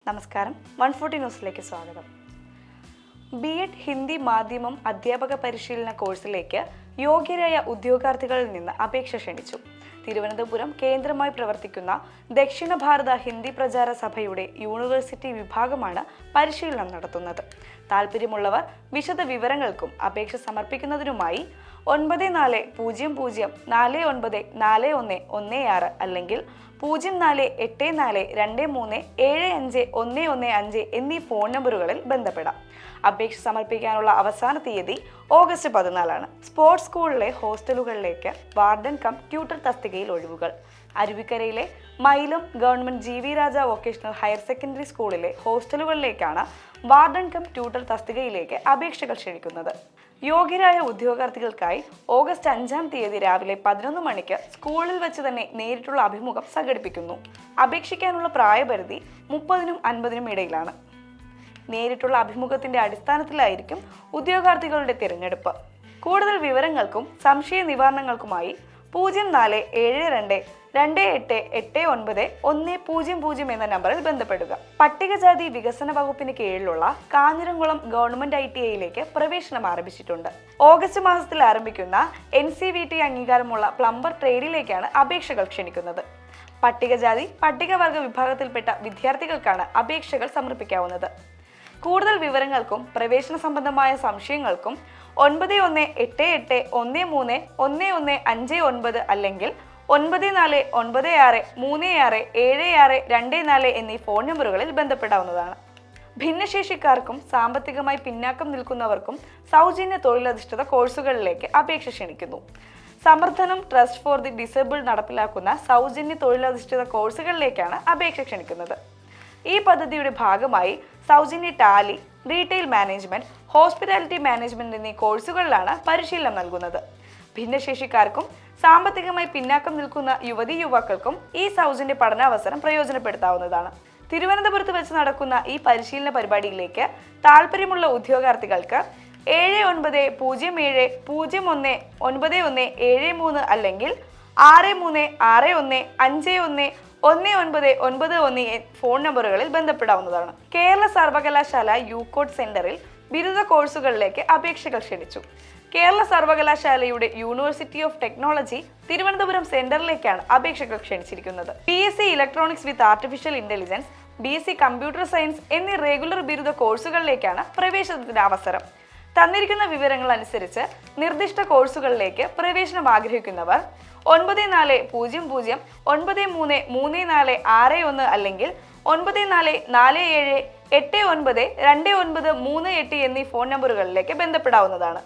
നമസ്കാരം 140 ന്യൂസിലേക്ക് സ്വാഗതം. ബി.എഡ് ഹിന്ദി മാധ്യമം അധ്യാപക പരിശീലന കോഴ്സിലേക്ക് യോഗ്യരായ ഉദ്യോഗാർത്ഥികളിൽ നിന്ന് അപേക്ഷ ക്ഷണിച്ചു. തിരുവനന്തപുരം കേന്ദ്രമായി പ്രവർത്തിക്കുന്ന ദക്ഷിണ ഭാരത ഹിന്ദി പ്രചാര സഭയുടെ യൂണിവേഴ്സിറ്റി വിഭാഗമാണ് പരിശീലനം നടത്തുന്നത്. താല്പര്യമുള്ളവർ വിശദ വിവരങ്ങൾക്കും അപേക്ഷ സമർപ്പിക്കുന്നതിനുമായി 9449414116 അല്ലെങ്കിൽ 0484237515 എന്നീ ഫോൺ നമ്പറുകളിൽ ബന്ധപ്പെടാം. അപേക്ഷ സമർപ്പിക്കാനുള്ള അവസാന തീയതി ഓഗസ്റ്റ് 14. സ്പോർട്സ് സ്കൂളിലെ ഹോസ്റ്റലുകളിലേക്ക് വാർഡൻ കം ട്യൂട്ടർ തസ്തികയിൽ ഒഴിവുകൾ. അരുവിക്കരയിലെ മൈലം ഗവൺമെന്റ് ജി.വി. രാജ വൊക്കേഷണൽ ഹയർ സെക്കൻഡറി സ്കൂളിലെ ഹോസ്റ്റലുകളിലേക്കാണ് വാർഡൻ കം ട്യൂട്ടർ തസ്തികയിലേക്ക് അപേക്ഷകൾ ക്ഷണിക്കുന്നത്. യോഗ്യരായ ഉദ്യോഗാർത്ഥികൾക്കായി ഓഗസ്റ്റ് 5 രാവിലെ 11 മണിക്ക് സ്കൂളിൽ വെച്ച് തന്നെ നേരിട്ടുള്ള അഭിമുഖം സംഘടിപ്പിക്കുന്നു. അപേക്ഷിക്കാനുള്ള പ്രായപരിധി 30നും 50നും ഇടയിലാണ്. നേരിട്ടുള്ള അഭിമുഖത്തിന്റെ അടിസ്ഥാനത്തിലായിരിക്കും ഉദ്യോഗാർത്ഥികളുടെ തിരഞ്ഞെടുപ്പ്. കൂടുതൽ വിവരങ്ങൾക്കും സംശയ നിവാരണങ്ങൾക്കുമായി 0472288910 എന്ന നമ്പറിൽ ബന്ധപ്പെടുക. പട്ടികജാതി വികസന വകുപ്പിന് കീഴിലുള്ള കാഞ്ഞിരംകുളം ഗവൺമെന്റ് ITIയിലേക്ക് പ്രവേശനം ആരംഭിച്ചിട്ടുണ്ട്. ഓഗസ്റ്റ് മാസത്തിൽ ആരംഭിക്കുന്ന NCVT അംഗീകാരമുള്ള പ്ലംബർ ട്രേഡിലേക്കാണ് അപേക്ഷകൾ ക്ഷണിക്കുന്നത്. പട്ടികജാതി പട്ടികവർഗ വിഭാഗത്തിൽപ്പെട്ട വിദ്യാർത്ഥികൾക്കാണ് അപേക്ഷകൾ സമർപ്പിക്കാവുന്നത്. കൂടുതൽ വിവരങ്ങൾക്കും പ്രവേശന സംബന്ധമായ സംശയങ്ങൾക്കും 9188131159 അല്ലെങ്കിൽ 9496367624 എന്നീ ഫോൺ നമ്പറുകളിൽ ബന്ധപ്പെടാവുന്നതാണ്. ഭിന്നശേഷിക്കാർക്കും സാമ്പത്തികമായി പിന്നാക്കം നിൽക്കുന്നവർക്കും സൗജന്യ തൊഴിലധിഷ്ഠിത കോഴ്സുകളിലേക്ക് അപേക്ഷ ക്ഷണിക്കുന്നു. സമർത്ഥനം ട്രസ്റ്റ് ഫോർ ദി ഡിസേബിൾഡ് നടപ്പിലാക്കുന്ന സൗജന്യ തൊഴിലധിഷ്ഠിത കോഴ്സുകളിലേക്കാണ് അപേക്ഷ ക്ഷണിക്കുന്നത്. ഈ പദ്ധതിയുടെ ഭാഗമായി സൗജന്യ Tally, retail management, hospitality management എന്നീ കോഴ്സുകളിലാണ് പരിശീലനം നൽകുന്നത്. ഭിന്നശേഷിക്കാർക്കും സാമ്പത്തികമായി പിന്നാക്കം നിൽക്കുന്ന യുവതീ യുവാക്കൾക്കും ഈ സൗജന്യ പഠനാവസരം പ്രയോജനപ്പെടുത്താവുന്നതാണ്. തിരുവനന്തപുരത്ത് വെച്ച് നടക്കുന്ന ഈ പരിശീലന പരിപാടിയിലേക്ക് താല്പര്യമുള്ള ഉദ്യോഗാർത്ഥികൾക്ക് 7907019173 അല്ലെങ്കിൽ 6361511991 ഫോൺ നമ്പറുകളിൽ ബന്ധപ്പെടാവുന്നതാണ്. കേരള സർവകലാശാല യൂക്കോട്ട് സെന്ററിൽ ബിരുദ കോഴ്സുകളിലേക്ക് അപേക്ഷകൾ ക്ഷണിച്ചു. കേരള സർവകലാശാലയുടെ യൂണിവേഴ്സിറ്റി ഓഫ് ടെക്നോളജി തിരുവനന്തപുരം സെന്ററിലേക്കാണ് അപേക്ഷകൾ ക്ഷണിച്ചിരിക്കുന്നത്. BSc ഇലക്ട്രോണിക്സ് വിത്ത് artificial intelligence, BSc computer science എന്നീ റെഗുലർ ബിരുദ കോഴ്സുകളിലേക്കാണ് പ്രവേശനത്തിന് അവസരം. തന്നിരിക്കുന്ന വിവരങ്ങൾ അനുസരിച്ച് നിർദ്ദിഷ്ട കോഴ്സുകളിലേക്ക് പ്രവേശനം ആഗ്രഹിക്കുന്നവർ 9400933461 അല്ലെങ്കിൽ 9447892938 എന്നീ ഫോൺ നമ്പറുകളിലേക്ക് ബന്ധപ്പെടാവുന്നതാണ്.